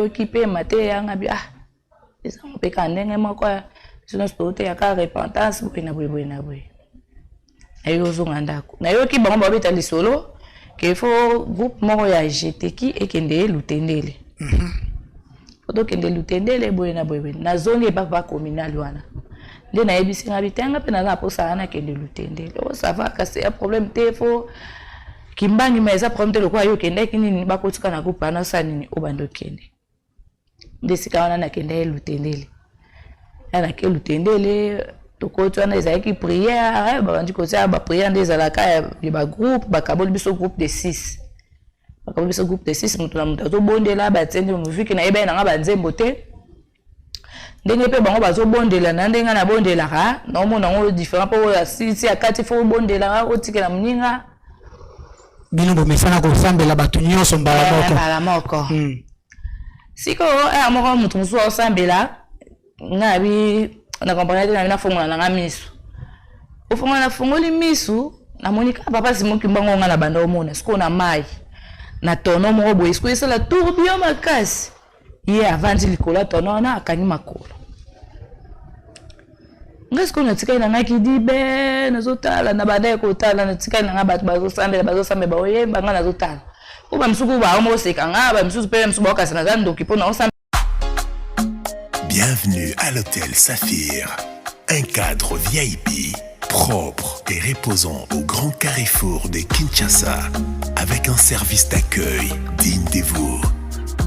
occupé maté yanga bi ça on peut quand ndenge moko sinon stoté ya ka repentance boina boina boy ayo zonga ndako na yo ki bango babeta lisolo que faut groupe moko ya GTK ekende lutendele oto kende lutendele boina boy na zone ba communal wana nde na yebisi nga bitanga pe na posa na kende lutendele o ça va que c'est un problème te faut kimbangi meza problème te lokwa yo kende kini bakotika na groupe na sanini obando kende ndesika wana na kende lutendele ana ke lutendele tokoto na ezaki prière bandi ko ça ba prière ndeza ka ya ba groupe ba kaboli biso groupe de 6 bakaboli biso groupe de 6 mutu na mutu to bondela ba tsende muviki na ebe na nga ba nzembo te ndenge pe bango bazo bondela na ndenga na bondela ka na omona ngo différent po ya 6 ya 4 fo bondela o tikela mninga bino bomesana ko sambela batu nyonso mbala moko siko amoko mutu musu o sambela ngabi na comprendre na fongola na ngamisu o fongola na fongoli misu na monika papa simoki mbango nga na banda omona siko na mai na tono mo boy siko isala tourbillon makasi ye avandi likola tono na akani makolo ngasiko na tika ina ngaki dibe na zotala na banda ko tala na tika ina ngaba bazo sambe ba oyemba nga na zotala uba msuku ba omo seka ngaba msuku pe msuku ba kasana zando kipona o Bienvenue à l'hôtel Saphir, un cadre VIP, propre et reposant au grand carrefour de Kinshasa, avec un service d'accueil digne de vous.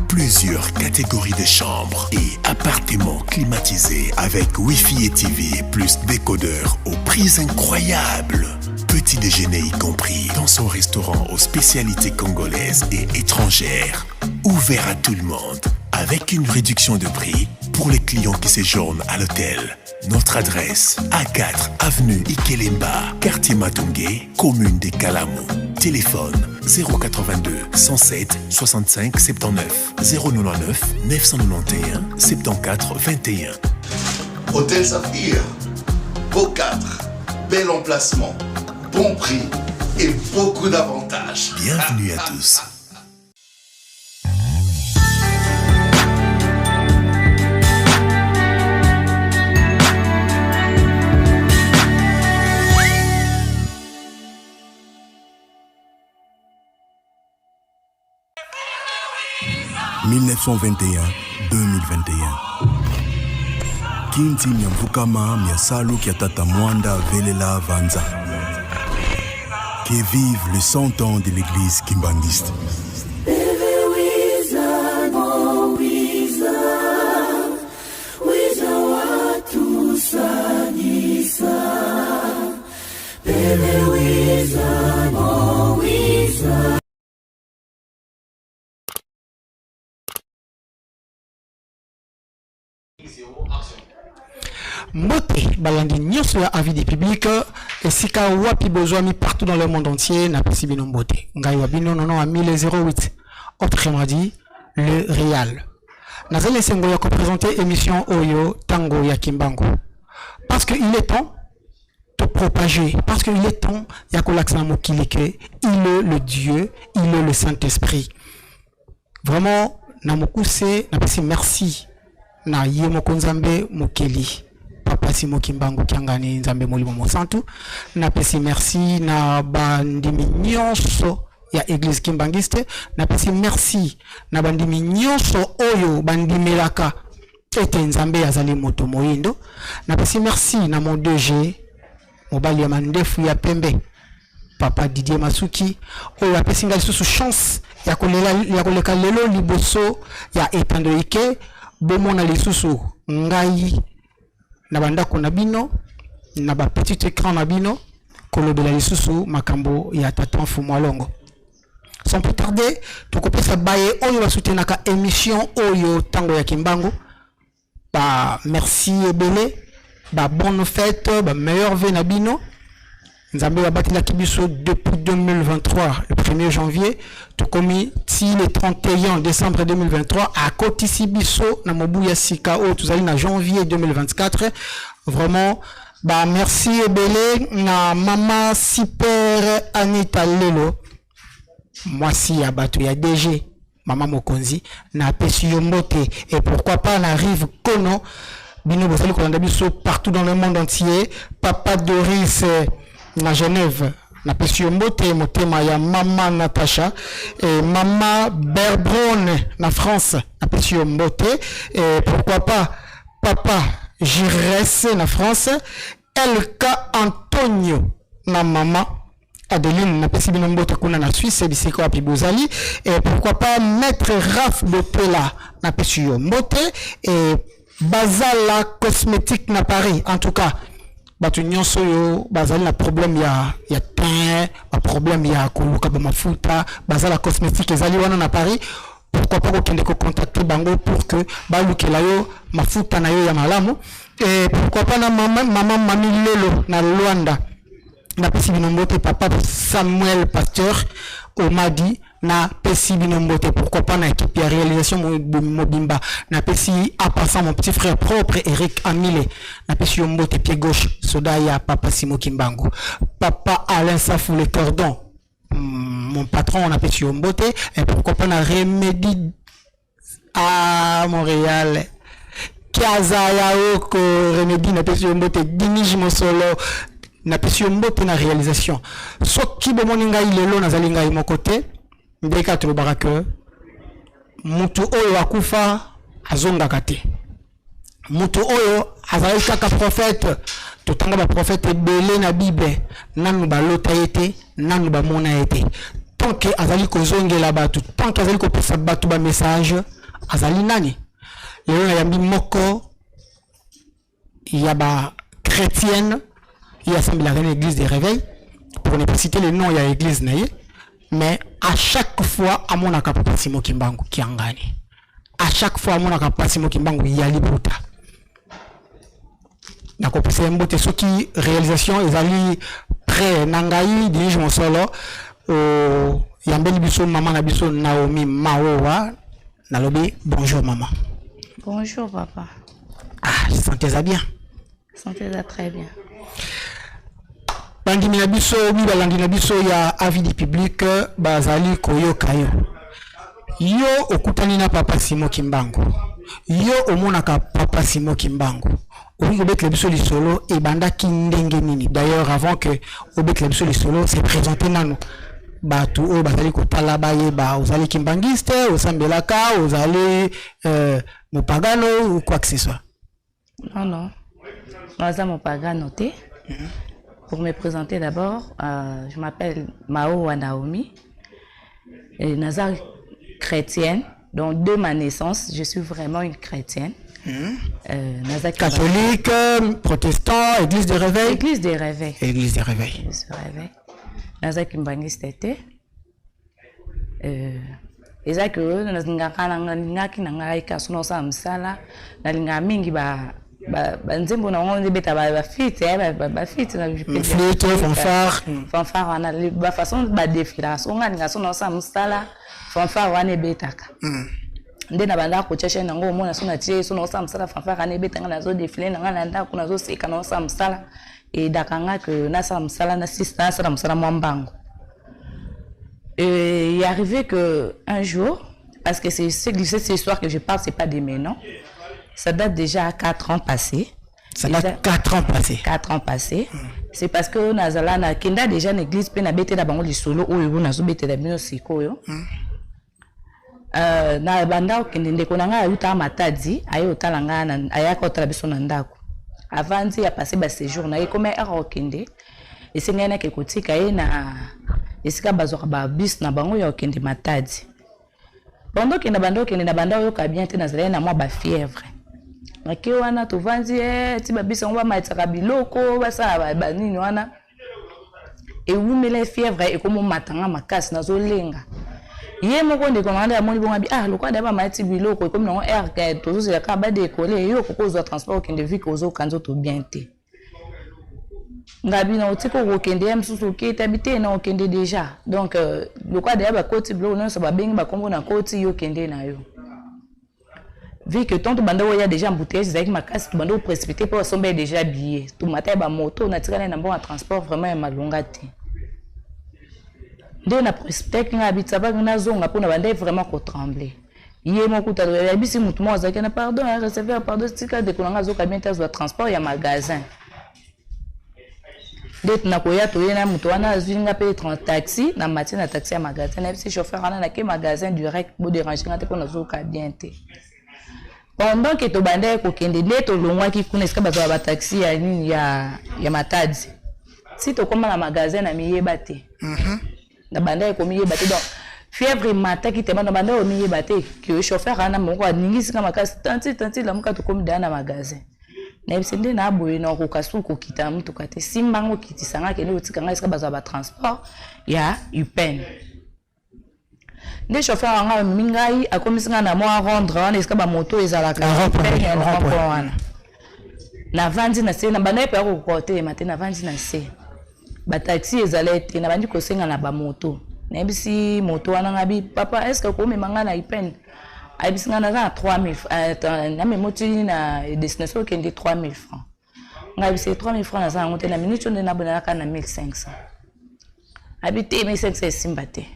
Plusieurs catégories de chambres et appartements climatisés avec Wi-Fi et TV plus décodeur aux prix incroyables. Petit déjeuner y compris dans son restaurant aux spécialités congolaises et étrangères. Ouvert à tout le monde, avec une réduction de prix pour les clients qui séjournent à l'hôtel. Notre adresse, A4 avenue Ikelemba, quartier Matungé, commune des Kalamou. Téléphone 082 107 65 79 099 991 74 21. Hôtel Saphir, beau cadre, bel emplacement, bon prix et beaucoup d'avantages. Bienvenue à tous. « 1921-2021 Kinti Nyamvukama Miasalu Kiatata Mwanda Velela Vanza. Que vive le 100 ans de l'église kimbangiste. Moté balandi nyonso ya avis des publics et sika wapi bozwami partout dans le monde entier na pesi bino mbote ngai wabino nono a 1008 autrement dit le réal nazali sengo ya ko présenter émission Oyo Tango ya Kimbangu parce que il est temps de propager parce que il est temps ya ko laksana mokili ke il est le Dieu il est le Saint-Esprit vraiment na mokuse na pesi merci na ye mokonzambe mokeli Papa Simo Kimbangu Kiangani Nzambe Molimo Mosantu na pesi merci na bandimi nyonso ya église kimbangiste na pesi merci na bandimi nyonso oyo bandimelaka ete Nzambe azali moto moyindo na pesi merci na mon 2G mobali ya mandefu ya pembe Papa Didier Masuki oyo apesi ngai susu chance ya koleka lelo liboso ya etando ike bomona lisusu ngai na bandako na bino na ba petit écran na bino kolobela lisusu makambo ya tata Mfumwalongo sans plus tarder tokopesa baye oyo basutenaka émission Oyo Tango ya Kimbangu ba merci ebele ba bonne fête ba meilleur vœu na bino Nzambe wa batila kibiso depuis 2023 le 1er janvier tout comme si le 31 décembre 2023 à Kotisi biso na mobuya sika o tuzali na janvier 2024 vraiment ba merci ebele na mama super Anita Lelo moi si ya bato ya DG Maman Mokonzi, na pesi yombote. Et pourquoi pas, on arrive Kono, Bino Bosali Kolandabiso, partout dans le monde entier. Papa Doris, na Genève, na pesi yombote, motema ya Maman Natacha, et Maman Berbron, na France, na pesi yombote. Et pourquoi pas, Papa Giresse, na France, Elka Antonio, na Maman Adeline na pesi bino mbote kuna na Suisse bisiko api bozali et pourquoi pas Maître Raph Botela na pesi yo mbote et Bazala cosmétique na Paris en tout cas batu nyonso yo bazali na problème ya teint ba problème ya koluka ba mafuta Bazala cosmétique ezali wana na Paris pourquoi pas kokende ko contacter bango pour que balukela yo mafuta na yo ya malamu et pourquoi pas na maman Mami Lelo na Luanda na pesi binombote papa Samuel Pasteur au Madi na pesi binombote pourquoi pas na équipe de réalisation Mobimba na pesi à passant mon petit frère propre Eric Amile na pesi yombote pied gauche Sodaya papa Simo Kimbangu papa Alain Safou le cordon mon patron on a pesi yombote et pourquoi pas na Remedy à Montréal Kiaza Yaoko Remedy na pesi yombote Dinij Mosolo na pesi mbote na réalisation soki bomoni ngai lelo nazali ngai mokote ndeka tolobaka ke mutu oyo akufa azongaka te mutu oyo azali kaka prophète totanga ba prophète ebele na bible nanu balota ete nanu bamona ete tant que azali kozongela batu tant que azali kopesa batu ba message azali nani lelo na yambi moko ya ba chrétienne. Il y a semblé une église de réveil, pour ne pas citer le nom, il y a l'église naïe, mais à chaque fois, à mon akapa Simo Kimbangu qui en gagne. À chaque fois, à mon akapa Simo Kimbangu, il y a l'ibouta. D'accord, c'est un beau ce qui réalisation, ils allaient prêt, Nangaï, dirige mon solo, Yambeli Bisso, maman Nabiso, Naomi, Maowa, Nalobi, bonjour maman. Bonjour papa. Ah, sentez-ça bien. Sentez-ça très bien. Bandimi na biso balandi na biso ya avis du public bazali koyoka yo yo okutani na papa Simo Kimbangu yo omonaka papa Simo Kimbangu olingo betla biso lisolo e bandaki ndenge nini d'ailleurs avant que obetla biso lisolo c'est présenté nanu batu o bazali kotala bayeba ozali kimbangiste osambelaka ozali mopagano ou quoi que ce soit. Non naza mopagano te. Pour me présenter d'abord, je m'appelle Mao Naomi, et Nazar chrétienne, donc de ma naissance, je suis vraiment une chrétienne. Catholique, protestant, église de réveil. Église de réveil. Église de réveil. Église de réveil. Nazar Kimbangiste était. Eza que ngaki nangaika sono sa msala na linga mingi ba nzembo na ngone beta ba fit ba fit na flûte fanfare wana ba façon ba défilage on nga sono sa msala fanfare wana betaka nde na banda ko cheshe nango mona sona tie sono sa msala fanfare wana betanga na zo défiler na ngana nda kuna zo seka na sa msala et dakanga que na sa msala na sister sa msala mwambango. Et il est arrivé que un jour, parce que c'est cette histoire que je parle, c'est pas de mes noms, ça date déjà à 4 ans passés. Ça date 4 ans passés. 4 ans passés. C'est parce que Nazala na kenda déjà une église pe na bete da bango li solo oyo na zo bete da bino sikoyo. Na banda okende ndeko nanga ayuta matadi ayo talanga na ayaka otala biso na ndako. Avant il a passé ba séjour na comme un okende et c'est ngana ke kotika ye na esika bazwa ba bis na bango ya okende matadi. Pendant que na banda oyo ka bien te nazala na moi ba fièvre. Maki wana to vanzi ti ba bis on ba maitaka biloko ba sa ba nini wana. Et wumele fièvre et comme matanga makasi nazo lenga. Ye moko ndeko nganda moni bonga bi lokwa da ba maiti biloko comme non air ka to zo ya ka ba décoller yo ko zo transport okende vi ko zo kanzo to bien te. Ngabi na otiko okende msusu ke tabite na okende déjà. Donc le quoi derrière ba koti blo non ça ba bengi ba kombo na koti yo kende na yo. Vu que tant banda il y a déjà embouteillage avec ma casse banda au précipité pour somber déjà billet. Tout matin ba moto na tirana na bon transport vraiment malonga te. nde na prospect nga habita ba na zonga pour na bande vraiment ko trembler yé mon kuta ya bisi mutu mo azaki na pardon recevoir pardon tika de kolanga zo ka bien tazo de transport ya magasin nde na koya to yena mutu wana azinga pe taxi na matin na taxi ya magasin na bisi chauffeur wana na ke magasin direct bo déranger nga te ko na zo ka bien te pendant que to bande ko kende le to longwa ki kuna ska bazo ba taxi ya nini ya Matadi si to koma na magasin na miyeba te na bande ko miyeba te donc fièvre matin qui te manda bande o miyeba te que chauffeur ana moko aningi sika makasi tanti la muka to komi na magasin na bisende na boye na ko kasu ko kita mutu kate simbango kitisanga kende utikanga ska bazo ba transport ya UPEN. Les chauffeurs ont mingai a commis à moi rendre on est ba moto ezalaka na vandi na se na bana pe ko côté matin na vandi na se ba taxi ezalete na bandi ko senga na ba moto na bisi moto wana ngabi papa est-ce que ko me manga na ipen a bisi ngana za 3000 na me moti na destination qui est 3000 francs ngabi c'est 3000 francs na za ngote na minute on na bona na 1500 habité 1500 simbate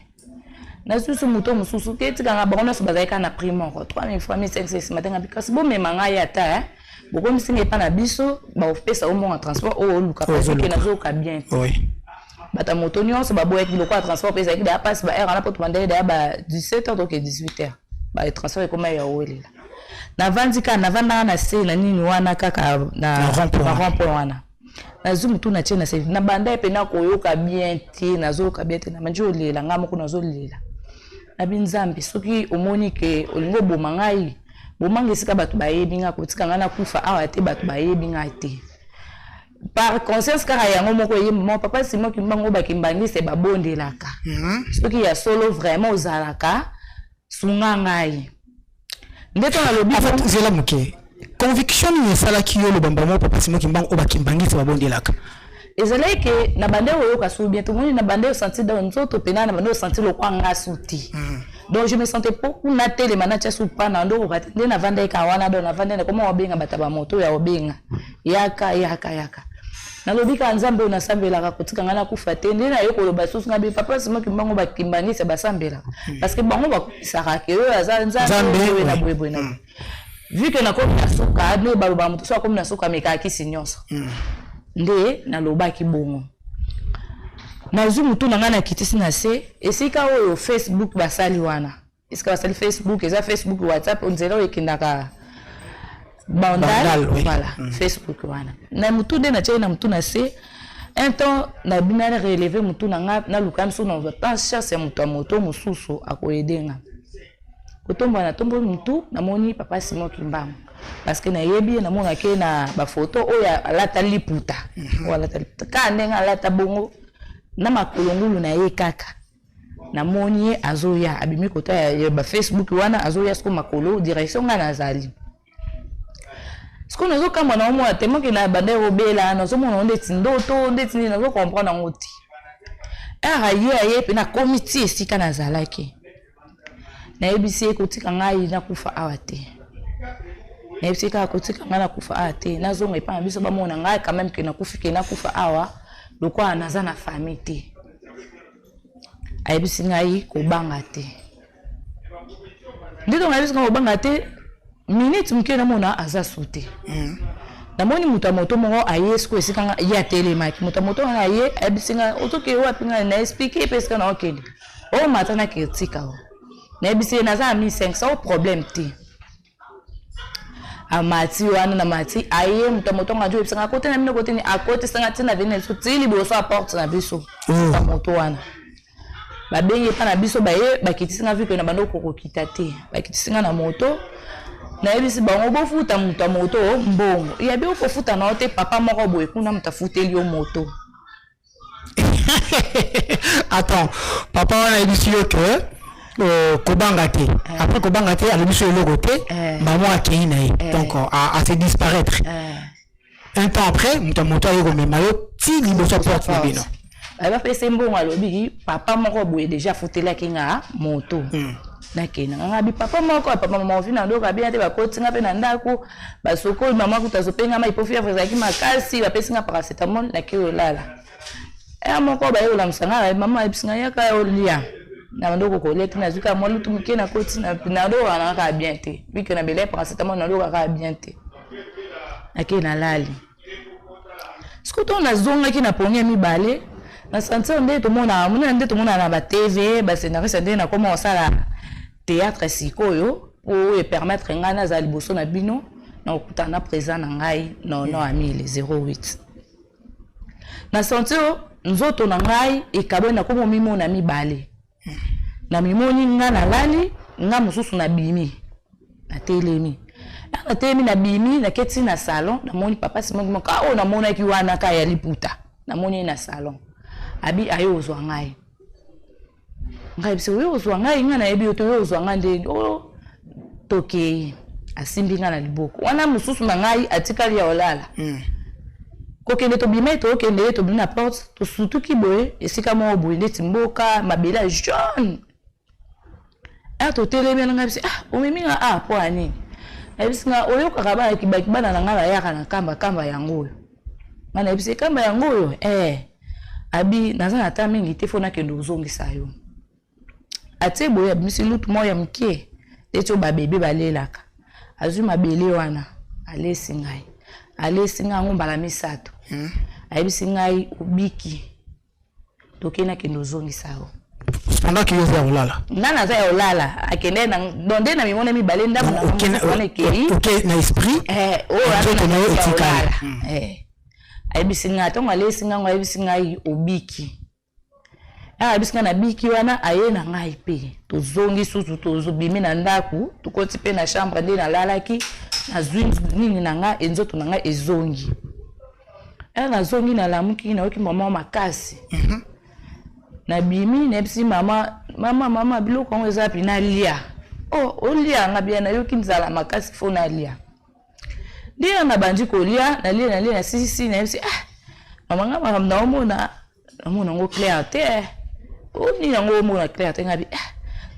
na susu muto mususu keti kanga bakona so bazaka na primo 3000 francs 1500 matenga bikasi bo memanga ya ta boko misinga pa na biso ba ofpesa au moins en transport au luka parce que nazo ka bien oui bata moto nyonso ba boye biloko ya transport pesa ki da passe ba era na poto mandele da ba 17h donc 18h ba transport comme ya olela na vandika na vanda na se na nini wana kaka na rampo wana na zumu tu na chena se na banda pe na koyoka bien te nazo ka bien te na manjo lela ngamo kuna zo lela na binzambi soki omoni ke olingo bomangai bomangi sika batu bayebi nga kotika ngana kufa awa te batu bayebi nga te par conscience kaka yango moko ye mon papa simo kimbango bakimbangi se babondelaka soki ya solo vraiment ozalaka sunga ngai ndeto na lobi en fait zela muke conviction ni sala ki yo lo bambamo papa simo kimbango bakimbangi se babondelaka ezalai ke na bande oyo kasu bien tout monde na bande o sentir dans nzoto pena na bande o sentir lo kwa ngasuti donc je me sentais beaucoup na tele manacha su pa na ndo batende na vanda ka wana do na vanda na koma obenga bataba moto ya obenga yaka na lobi ka nzambe na sambela ka kotika ngana kufa te ndena yo ko loba susu na bi papa simo kimbango bakimbani se basambela parce que bango bakusaka ke yo aza nzambe na bwebwe na vu que na ko na suka ne baloba moto so ko na suka meka kisi nyonso nde na lobaki bongo na zumu tu ngana kitisi na se esika oyo Facebook basali wana esika basali Facebook eza Facebook WhatsApp onzelo ekindaka bandal voilà Facebook wana na mutu de na chena mutu na se un temps na binana relever mutu na nga na lukam so na pas chasse mutu moto mususu akoyedenga kotomba na tombo mutu na moni papa Simon Kimbango parce que na yebi na mona ke na ba photo oya alata liputa wala liputa ka ndenga alata bongo na makolongulu na ye kaka na moni azoya abimi kota ya ba Facebook wana azoya sko makolo direction nga nazali sko nazo kama na omo atemo ke na bande robela na zo mona ndeti ndoto ndeti na zo comprendre ngoti ye pe na committee esika nazalaki na yebisi ekotika ngai na kufa awate na yebisi ka kotika ngana kufa ate na zonga epa biso ba mona ngai quand même ke na kufike na kufa awa lokwa naza na famille te ayebisi ngai ko banga te ndito ngai biso ko banga te minute mke na mona aza soute na moni mutamoto mo ayesko esika nga ya telemaki mutamoto na ye ayebisi ngai otoke wapi ngai na expliquer peska na okeli o matana ke tika o na bisi na za 1500 problème te amati wana na mati aye mutamoto ngajo ebisanga kote na mino kote ni akote sanga tina vene so tili boso apporte na biso mutamoto wana babengi pa na biso baye bakitisinga viko na bando kokokita te bakitisinga na moto na ebisi bango bofuta mutamoto mbongo ya bi okofuta na ote papa moko boye kuna mutafuteli yo moto. Attends, papa wana ebisi yo ke Kobangate. Après Kobangate, elle a mis sur le côté, maman a kéiné, donc à se disparaître. Un temps après, moto a eu comme maillot, si il bosse porte la bino. Elle va faire ses bons à l'obéi, papa mon robe déjà foutu la kinga moto. Na kena ngabi papa moko papa mama vina ndo kabia te bakotinga pe na ndako basoko mama kutazopenga ma ipofia freza ki makasi bapesinga paracetamol na ki olala moko ba yo la msanga mama ebisinga yaka yo lia na ndoko kolete na zuka mo lutu mike na koti na ndo wana ka bien te biko na bele paracetamol na ndo ka bien te akina lali skuto na zonga ki na pongi mibale na sentir nde to mona na ba TV ba scénariste nde na comment ça théâtre sikoyo pour permettre ngana za liboso na bino na okutana présent na ngai non ami les 08 na sentir nzoto na ngai ekabwe na komo mimo na mibale na mimoni nga na lali nga mususu na bimi na telemi na bimi na keti na salon na moni papa Simon ka o na mona ki wana ka ya liputa na moni na salon abi ayo ozwa ngai biso yo ozwa ngai nga na ebi to yo ozwa ngande o toke asimbi nga na liboko wana mususu na ngai atikali ya olala kokende to bima to okende to bina porte to surtout ki boye esika mo boye ndeti mboka mabela jaune to telemi na ngabisi o miminga po ani ebisinga oyo kakaba ki bana na ngala yaka na kamba yango mana ebisi kamba yango abi naza ata mingi te fona ke ndozongisa yo ate boye abimisi lutu moya mkie eto ba bebe balelaka azu mabele wana alesinga ngombala misato ayebisi ngai obiki tokena ke ndozongisa yo pendant que yo olala nana za olala akende na donde na mimone mibale ndamu na mwana kei OK na esprit etikala ayebisi ngai tonga lesinga ngo ayebisi ngai obiki ayebisi ngai na biki wana aye na ngai pe tozongi susu tozobimi na ndaku tukoti pe na chambre nde na lalaki na zwing nini na ngai enzoto na ngai ezongi na zongi na lamuki na oki mama makasi na bimi na ebisi mama biloko ngo eza pina lia olia nga bia na yoki nzala makasi fona lia dia na bandi ko lia na lia na sisi na ebisi mama nga na omona ngo clair te oni ngo omona clair te nga bi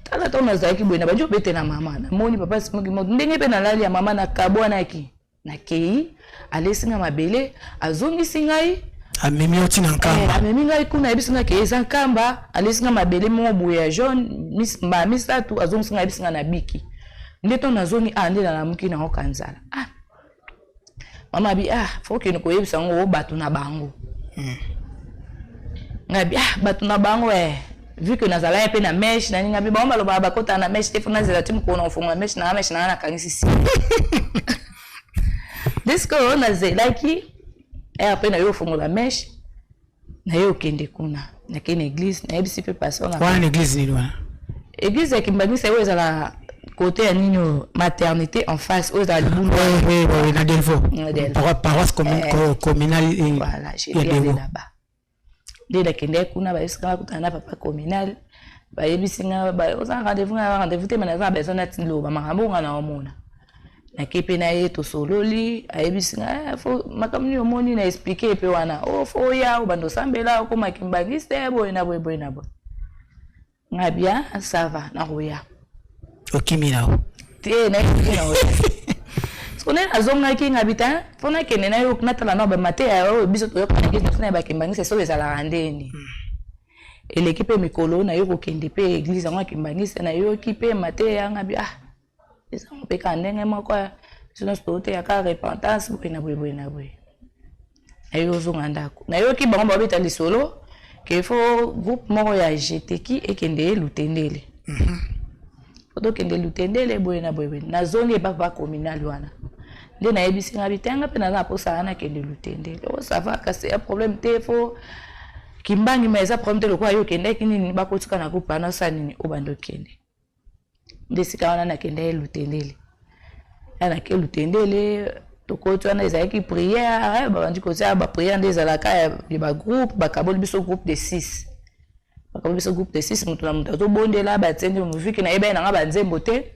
tala to na zaki boina banjo bete na mama na moni papa simoki mo ndenge pe na lalia mama na kabwana ki na kei alesinga mabele azongisi ngai amemi oti na nkamba amemi ngai kuna ebisinga ke eza nkamba alesinga mabele mo boya jaune misatu azongisinga ebisinga na biki ndeto nazongi nde na lamuki na okanzala mama bi faut que niko yebisa ngo batu na bango ngabi batu na bango vu que nazala pe na mesh na ninga bi ba maloba bakota na mesh tefuna zela timu ko na ofunga mesh na kangisi si Disco na zelaki après na yo fongo la mèche na yo kende kuna na kene église na ebisi pe passer na kwa église ni wana église kimbangisa yo ezala côté ya nino maternité en face aux alibulu oui na Delvaux paroisse communale voilà j'ai bien là-bas dès la kende kuna ba esika kutana papa communal ba ebisinga ba oza rendez-vous te mana za besoin na tilo ba makambo ngana omona na kepe na ye to sololi ayebisinga fo makamni omoni na expliquer pe wana fo ya ubando sambela ko makimbangiste boy na ngabia ça va na roya okimina te na kina oya skone azonga ki ngabita fona kene na yo natala no ba mate ya biso to yo kana kitu na ba kimbangiste so ezala randeni l'équipe mikolo na yo ko kende pe église ngwa kimbangiste na yo kipe mate ya ngabia ça on peut quand même quoi sinon c'est ya ka repentance boina ayo zonganda na yo ki bango babeta lisolo ke fo groupe moko ya GTK ekende lutendele foto kende lutendele boina na zone ba communal wana nde na ebisinga bitanga pe na posa ana kende lutendele ça va ka c'est un problème te fo kimbangi mais ça problème te lokwa yo kende kinini bakotika na groupe ana sanini obando kende desika wana na kende lutendele ana ke lutendele tokoti wana ezaki prière bandi kotia ba prière ndezala ka ya ba groupe ba kaboli biso groupe de 6 bakaboli biso groupe de 6 mutu na mutu to bondela ba tsende muziki na eba na ngaba nzembo te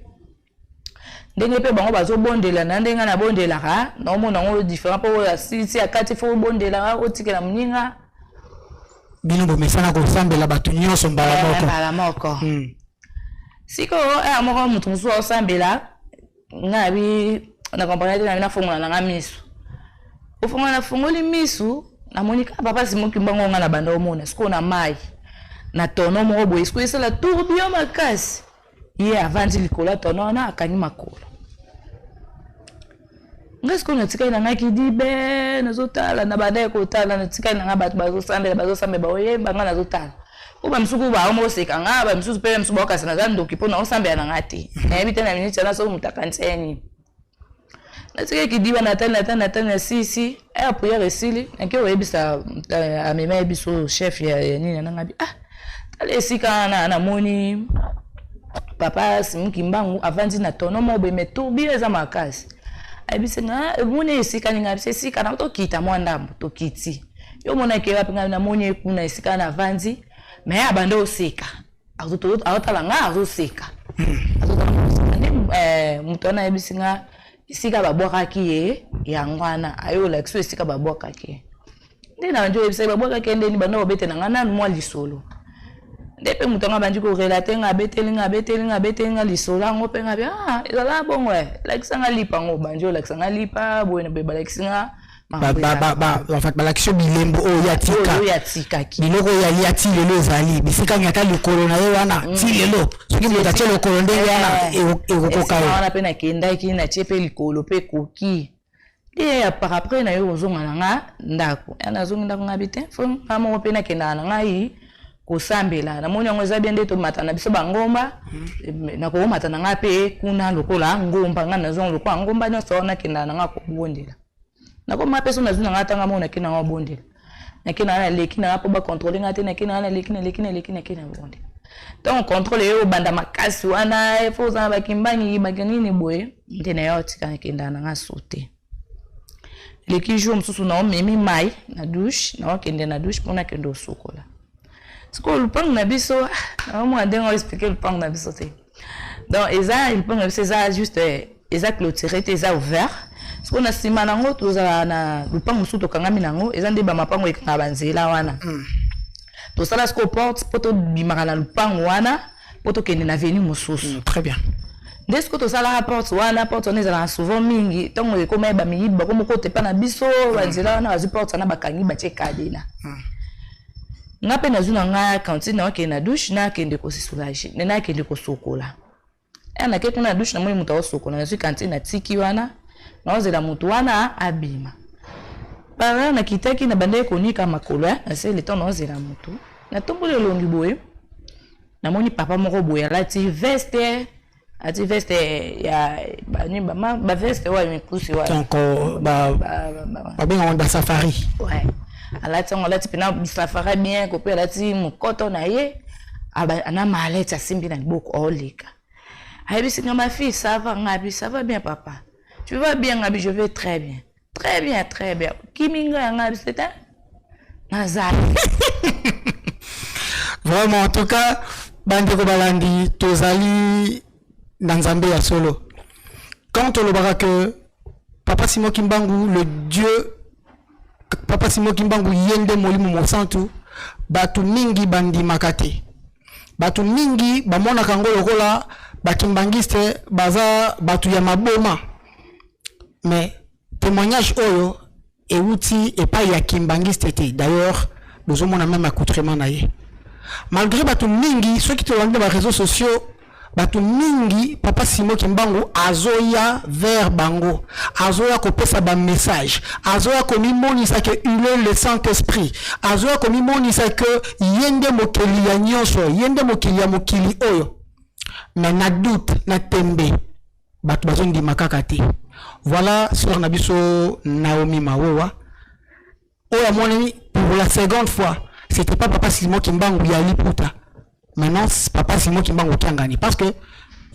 ndenge pe bango bazo bondela na ndenga na bondela ka na omona ngo différent po ya 6 ya 4 fo bondela otikela muninga bino bo mesana ko sambela batu nyonso mbala moko siko moko mutu musu osambela ngabi na kompanate na fongola na misu ofongola na fongoli misu na monika papa Simon Kimbangu nga na banda omona siko na mai na tono mo boye siko esala tourbillon makasi ye avandi likola tono na akani makolo ngasiko na tika ina ngaki dibe nazotala na banda ko tala na tika ina ngabatu bazosambe ba oyemba nga nazotala uba msuku ba omo seka nga ba msuku pe msuku ba okasana zando kipona osambe na ngati na ebita na minute na so mutakanseni natike kidiba natana sisi apo ya resili nke oyebisa amema ebiso chef ya nini na ngabi tale sika na moni papa Simon Kimbangu avandi na tono mobe metubi eza makasi ayebisa nga moni sika ngabi sika na to kita mwandambo to kiti yo mona ke wapi na moni kuna sika na avandi me abando sika azotala nga azosika mutona ayebisa nga isika babwakaki ye yangwana ayola kiso isika babwakaki ndena njo ebisa babwakaki ndeni bana obete na ngana mwa lisolo ndepe mutanga banji ko relate nga beteli nga lisolo ngo pe ngabe ezala bongo like nga lipa ngo banjo like nga lipa boyena be like nga en fait balakisho bilembo o yatika biloko ya liati lelo zali bisika ngata likolo na yo wana ti lelo soki mota tie lokolo ndenge wana ekokoka wana pe na kenda ki na tie pe likolo pe koki ya par après na yo ozonga na nga ndako ana zonga ndako ngabite fo mama pe na kenda na ngai kosambela na moni ngo za bien ndeto matana biso bangomba na ko matana nga pe kuna lokola ngomba nga na zonga lokola ngomba no so na kenda na nga ko bondela na koma peso na zuna ngata nga mona kina ngabondela na kina na leki na po ba contrôler ngate na kina na leki na bonde donc contrôle yo banda makasi wana e fo za ba kimbangi baganini boye ndena yoti kana kenda na ngasote leki jour msusu na memi mai na douche na wakende na douche pona kendo sokola siko lupang na biso na mo adenga expliquer lupang na biso te donc eza lupang na biso eza juste eza clôturé eza ouvert siko na sima nango toza na lupango musuto kangami nango eza nde ba mapango ekanga banzela wana to sala siko porte poto bimaka na lupango wana poto kende na venu mususu très bien nde siko to sala porte wana ezala souvent mingi tongo ekoma ba miyibi bakomo kote pa na biso banzela wana bazi porte na bakangi batie kadena ngape na zuna nga cantine na kende na douche na kende ko soulager na kende ko sokola na kete na douche na moi muta osokola na zui cantine na tiki wana na ozela mutu wana abima bara na kitaki na bande konika makolo na se le temps na ozela mutu na tombo le longi boye na moni papa moko boye alati veste ya bani ba veste wa mikusi wa donc ba benga safari ouais alati pena safari bien ko pe alati mukoto na ye ana malete asimbi na liboko olika ayebisi nga ma fille ça va bien papa. Tu vas bien, Gabi, je vais très bien. Très bien, très bien. Kiminga, Gabi, c'est un Nazar. Vraiment, en tout cas, Bandeko Balandi, Tozali, Nanzambe ya solo. Quand on le verra que Papa Simon Kimbangu, le dieu, Papa Simon Kimbangu, Yende Molimu Monsantu, Batu Mingi Bandi Makate. Batu Mingi, Bamona Kangolo Kola, Bakimbangiste, Baza, Batu Yamaboma. Mais témoignage oyo et outil et pas ya kimbangiste té d'ailleurs nous avons même accoutrement naie malgré batu mingi ceux qui te rendent les réseaux sociaux batu mingi papa Simon Kimbangu azoya vers bango azoya ko pesa ba message azoya ko mimonisa que il le Saint-Esprit azoya ko mimonisa que yende mokeli ya nyonso yende mokeli ya mokili oyo mais na doute na tembe batu bazondi makaka te. Voilà sur Nabiso Naomi Mawowa. Pour la seconde fois, c'était pas Papa Simon Kimbangu Yali Puta. Maintenant, c'est Papa Simon Kimbangu Kiangani. Parce que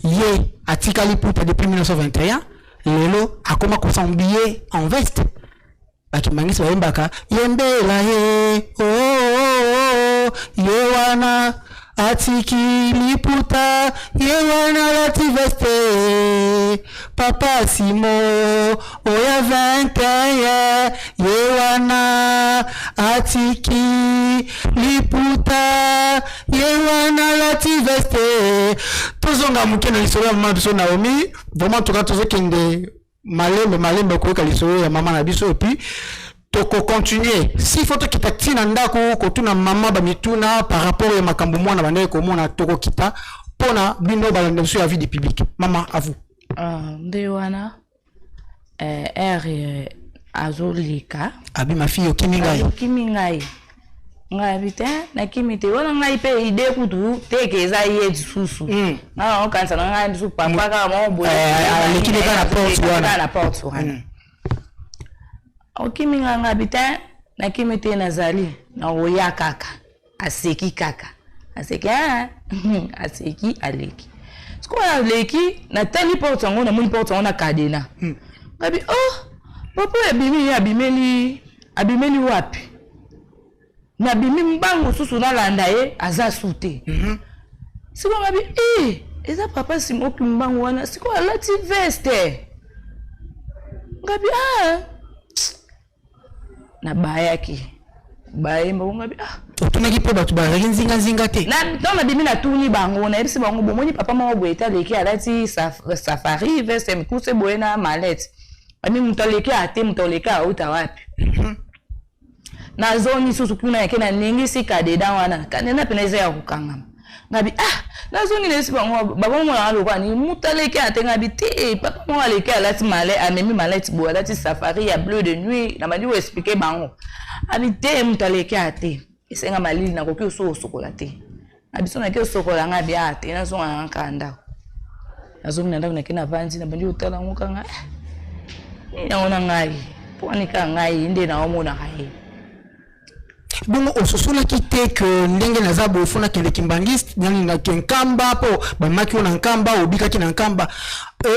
Yé a Tikali Puta depuis 1921, Lelo a comment qu'on s'en billet en veste. Bakimbangi soit Mbaka. Yembe la he, oh, Yewana. Atiki liputa yewana lati veste Papa Simo oya 21 yewana atiki liputa yewana lati veste tozonga mukena lisolo ya mama biso Naomi vraiment toka tozokende malembe koyoka lisolo ya mama na biso et puis toko continuer si faut kita tina ndako ko tuna mama ba mituna par rapport ya makambo mwana bande ko mona toko kita pona bino balande sur la vie du public. Maman, à vous. Ndewana azolika abi ma fille okimingai ngai bita na kimite wala ngai pe ide kutu teke za ye susu na okansa na ngai su papa ka mo bo l'équipe est na porte wana okiminga ngai bita na kimite nazali na oya kaka aseki kaka aseki aseki aleki siko aleki na tali porte ngona muni porte ngona kadena ngabi papa abimeli wapi na bimi mbango susu na landa ye aza sute siko ngabi eza papa simoki mbango wana siko alati veste ngabi na bayaki bayemba ngabi otunaki pe batu ba nzinga te na bimi na tuni bango na ebisi bango bomoni papa moko boeta leki alati safari veste mkuse boena malette ami mutoleki ate mutoleki auta wapi na zoni susu kuna yake na ningi sikade da wana kanena peneza ya kukanga ngabi na zoni lesi bango baba mwana alokwa ni mutoleki ate ngabi te papa mwana leki alati male amemi malette bo alati safari ya bleu de nuit na mandi wo expliquer bango abi te mutoleki ate esenga malili na koki so sokola te abisona ke sokola ngabi ate na zonga nkanda azomi na ndako na kina vanzi na bandi utala ngokanga ona ngai poni ka ngai inde na omona kai bongo ososola kite que ndenge na zabo fona kende kimbangiste nani na kenkamba po ba maki ona nkamba obika kina nkamba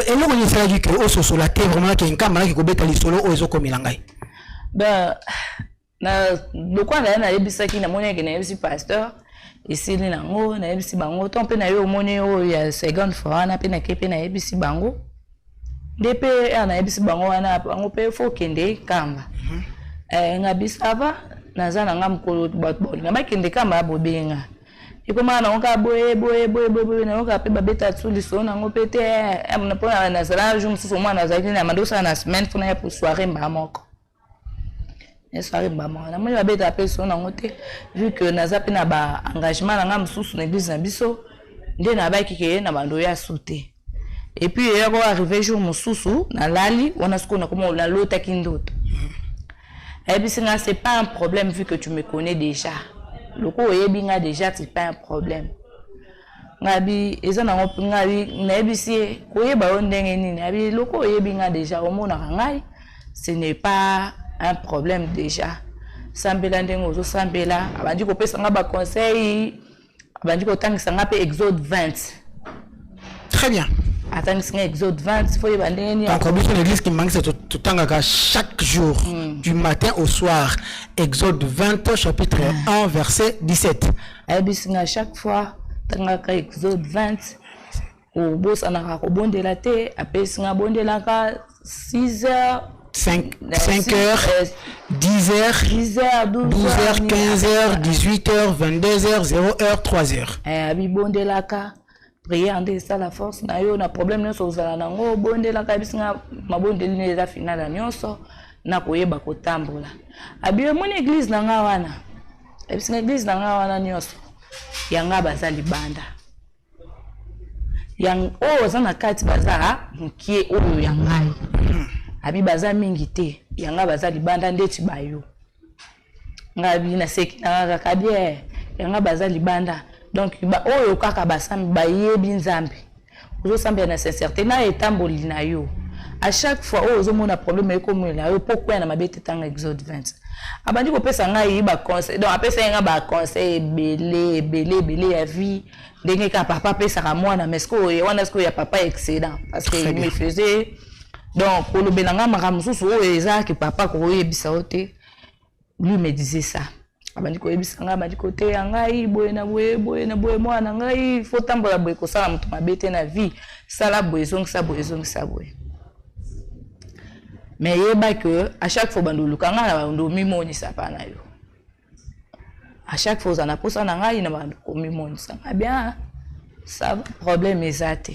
eloko ni sala ki que ososola te vraiment kenkamba na ki kobeta lisolo o ezokomela ngai na lokwa na yebisa ki na moni ke na yebisi pasteur ici ni nango na yebisi bango ton pe na yo moni o ya seconde fois na pe na kepe na yebisi bango depe ana ebisi bango wana bango pe fo kende kamba ngabisava nazana ngam ko botbol ngaba kende kamba bobenga ikoma na ngoka boye na ngoka pe babeta tsuli so na ngope te amna pona na sala jum so mwana zaidi na mandosa na semaine funa ya pour soirée mbamoko soirée mbamoko na mwana babeta pe so na ngote vu que naza pe na ba engagement na ngam susu na église na biso nde na ba kike na bando ya soute. Et puis il est arrivé jour mosusu na lali on ce qu'on a comme la lota kindoto. Et puis c'est pas un problème vu que tu me connais déjà. Le ko yebinga déjà c'est pas un problème. Ngabi ezana ngop ngabi na ebisi ko yeba ondenge nini abi le ko yebinga déjà o mona ngai ce n'est pas un problème déjà. Sambela ndengo zo sambela abandi ko pesa nga ba conseil abandi ko tangisa nga pe Exode 20. Très bien. Attends, Exode 20, il faut y aller. Donc, l'église qui manque, c'est tout chaque jour, du matin au soir. Exode 20, chapitre 1, verset 17. À chaque fois, Exode 20, au boss, on a bon de la thé, après, on a bon de la 6 heures. 5 heures, 10 heures, 12 heures, 15 heures, 18 heures, 22 heures, 0 heure, 3 heures. Et bon de la cas. Prier en ça la force na yo na problème nyonso ozala nango bonde la kabisinga mabonde lini eza finala nyonso na koyeba kotambola abi mon église na nga wana ebisinga église na nga wana nyonso yanga bazali banda yang ozana kati bazara mukie oyo yangai abi baza mingi te yanga bazali banda ndeti bayo ngabi na seki na kabie yanga bazali banda. Donc, oyo kaka basami bayebi nzambe. Ozo sambe na sincérité na etamboli na yo. À chaque fois ozo mona problème ekomo na yo pourquoi na mabete tanga Exode 20. Abandi ko pesa ngai ba conseil. Donc apesa nga ba conseil belé ya vie. Ndenge ka papa pesa ka mwana mais ko wana sko ya papa excellent parce que il me faisait donc ko lobelanga makamususu oyo eza ki papa ko yebisa ote. Lui me disait ça. Abandi ko yebisa nga abandi ko te ngai boye na boye mwana ngai faut tambola boye ko sala mutu mabete na vie sala boye zongisa boye mais yeba que à chaque fois bandulu kanga na ndo mimoni sapana yo à chaque fois on a posa na ngai na bandu ko mimoni sa bien ça problème ezate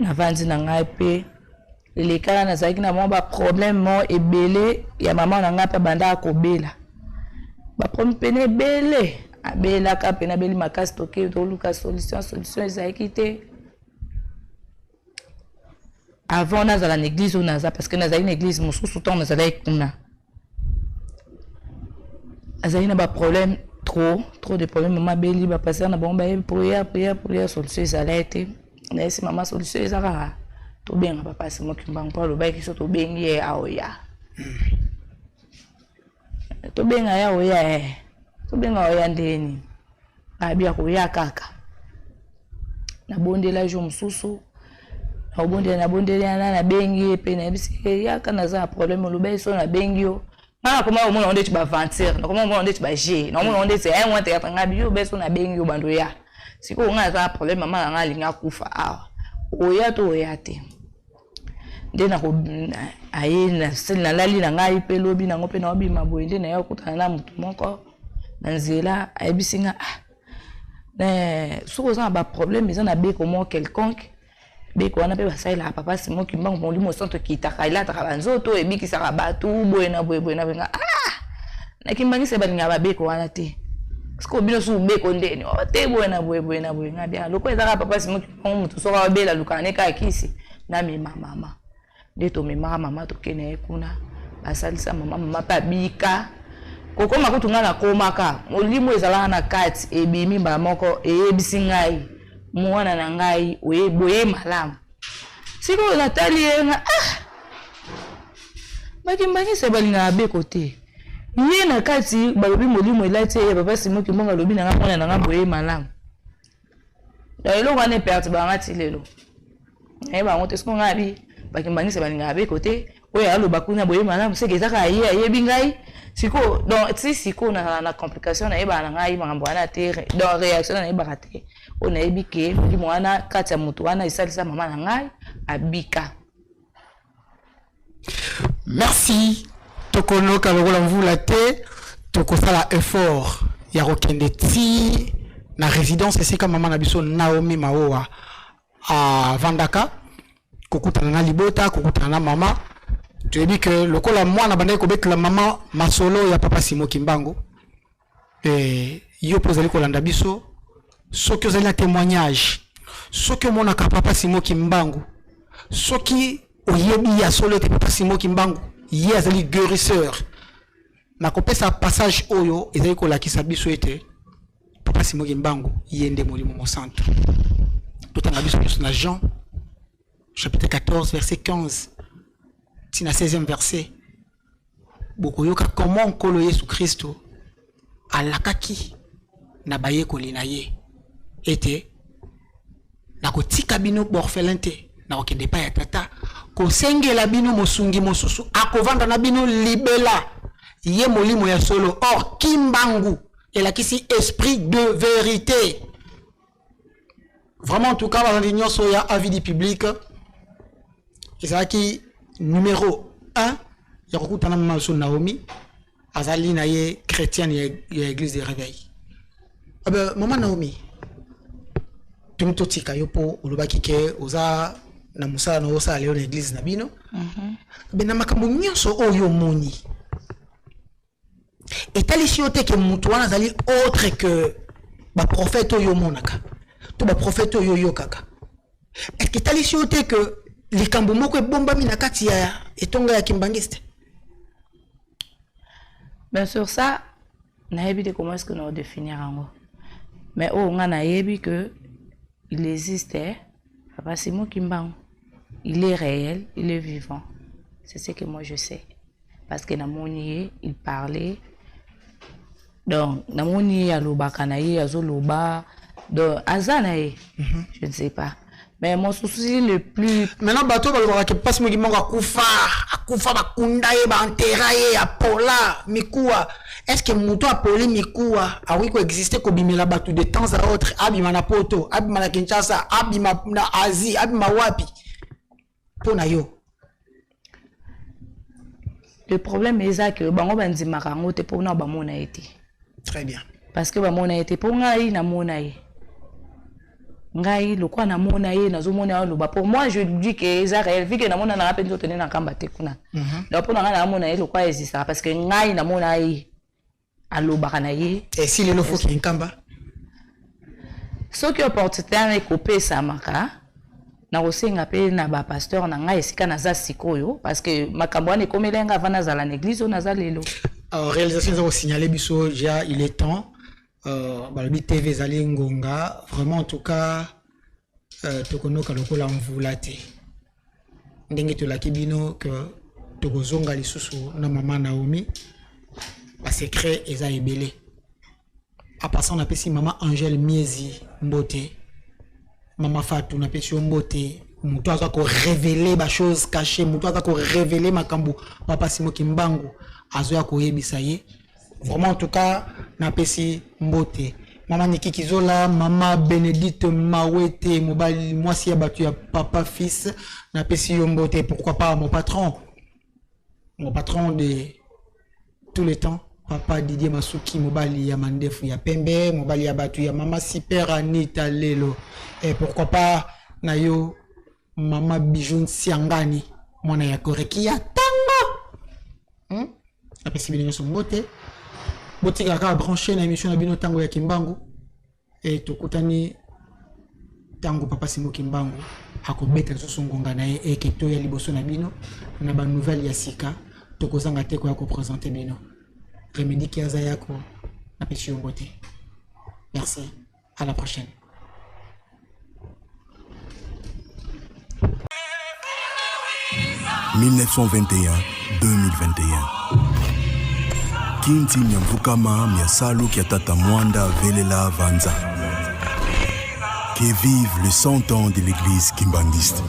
na vanzi na ngai pe les cas na zaki na ba problème mo ebele ya maman na ngapa banda ko bela ba problème pene bele abela ka pena beli makasi toke to luka solution ezaki te avant na za l'église ou naza parce que na za une église mosusu temps na za kuna azali na ba problème trop de problèmes maman beli ba passer na bon ba prière solution ezalete na esi maman solution ezaka to benga papa simo kimbangu pa lo ba ki so to bengi e aoya to benga ya oya to benga oya ndeni abia ko ya kaka na bondela jo mususu na bondela na bengi pe na bisi ya kana za problème lo ba so na bengi yo na koma o mo onde ti ba aventure na koma o mo onde ti ba g na mo onde ti e won te ya nga bi yo be so na bengi yo bando ya siko nga za problème mama nga linga kufa awa oya to oya te ndena ko ayena sina lali na ngai pe lobi na ngope na obi maboende na yo kutana na mutu moko na nzela ayebisinga soko za ba problème eza na beko mo quelconque beko wana pe basaila papa simo kimbangu mo limo santo kitaka ilata ka banzoto ebikisa ka batu boye na benga na kimbangise balinga ba beko wana te siko bino su beko ndeni o te boye na ngabia loko ezaka papa simo kimbangu mutu soka bela lukane ka kisi na mi mama deto me mama to kene kuna basalisa mama pa bika kokoma kutunga na komaka molimo ezala na kati ebimi ba moko eyebisi ngai muwana na ngai boye malamu siko natali nga bakimbangi se balinga be kote ye na kati balobi molimo elati ye papa simo kimbonga lobi na ngamona na boye malamu da elo wane perte ba ngati lelo ba ngote siko ngabi bakimbangi se balinga be kote oya alo bakuna boye malamu seke ezaka ye ayebi ngai siko donc si siko na complication na yeba na ngai mambo wana te donc réaction na yeba te on a ebike molimo wana kati ya mutu wana isalisa mama na ngai abika. Merci tokono kalokola mvula te tokosala effort ya kokende ti na résidence esika mama na biso Naomi Maoa a Vandaka kokutana na libota kokutana na mama. Tu dis que le col à moi n'a pas que la maman masolo ya papa Simo Kimbangu et yo posé le colanda biso ce que vous avez un témoignage ce que mon aka papa Simo Kimbangu ce qui oyebi ya solo te papa Simo Kimbangu ye azali guérisseur na kopé sa passage oyo ezali ko lakisa biso ete papa Simo Kimbangu yende molimo mo santo tout en biso na Jean chapitre 14 verset 15. Si na 16e verset bokoyoka comment nkolo Yesu Kristo alakaki na baye kolina ye ete na kotika bino borphelin te na kokende pa ya tata kosengela bino mosungi mosusu akovanda na bino libela ye molimo ya solo or Kimbangu elakisi esprit de vérité vraiment en tout cas dans l'union soya avis du public ezaki numéro 1, il y a beaucoup de gens Naomi, azali na ye chrétienne ya église de réveil. Maman Naomi, tu me totika yopo ulobaki ke oza na musala no osa leo na église na bino. Na makambo nyonso oyo moni. Etali ote ke mutu wana azali autre que ba prophète oyo monaka. To ba prophète oyo yokaka. Est-ce que etali ote que likambo moko ebomba mina kati ya etonga ya kimbangiste? Bien sûr ça nayebi de comment est-ce que nous définir ango mais on a nayebi que il existait papa Simo Kimbangu il est réel il est vivant c'est ce que moi je sais parce que namoni il parlait donc namoni alobaka na ye azoloba donc azana je ne sais pas. Mais mon souci le plus... Maintenant, bateau, qui passe, moi, qui m'a akufa, bakundaye, banteraye, apola, mikoua. Est-ce que mouton apolé, mikoua, a oui, quoi existait, qu'on bimela bateau de temps à autre, abima na poto, abima na Kinshasa, abima na Asie, abima wapi. Pona yo. Le problème est que, bango banzi marango, te pour na ba mona été. Très bien. Parce que ba mona été, pour nga yi na mona yi. ngai lokwa na mona ye nazomona loba pour moi je dis que ça réel vu que na mona na rappel nzoto na kamba te kuna donc pour na mona ye lokwa exista parce que ngai na mona ye aloba kana ye et si le faut qu'il kamba ce qui opportunité na kopé samaka na kosenga pe na ba pasteur na ngai esika na za sikoyo parce que makambo ane komelenga vana za la église na za lelo réalisation za signaler biso déjà il est temps balobi TV zali ngonga vraiment en tout cas tokonoka lokola mvula te ndenge tolaki bino que tokozonga lisusu na mama Naomi ba secret eza ebele à passant on appelle si maman Angèle Miezi Mbote Maman Fatou na pesi mbote mutu aza ko révéler ba chose cachée mutu aza ko révéler makambo papa Simo Kimbangu azoya ko yebisa ye vraiment en tout cas na pesi mbote maman Niki Kizola maman Bénédicte Mawete mobali mwasi ya batu ya papa fils na pesi mbote pourquoi pas mon patron de tous les temps papa Didier Masuki mobali ya mandefu ya pembe mobali ya batu ya mama Super Anita Lelo et pourquoi pas na yo mama Bijoun Siangani mwana ya koreki ya tanga apesi bino so mbote botika ka brancher na émission na bino tango ya Kimbangu et tokutani tango papa Simo Kimbangu akobeta so ngonga na ye eketo ya liboso na bino na ba nouvelle ya sika tokozanga te ko ya ko présenter bino Remedi Kiazayako na pesi mbote. Merci, à la prochaine. « 1921-2021 Kinti Nyamvukama Miasalu Kiatata Mwanda Velela Vanza. Que vive le 100 ans de l'église kimbangiste.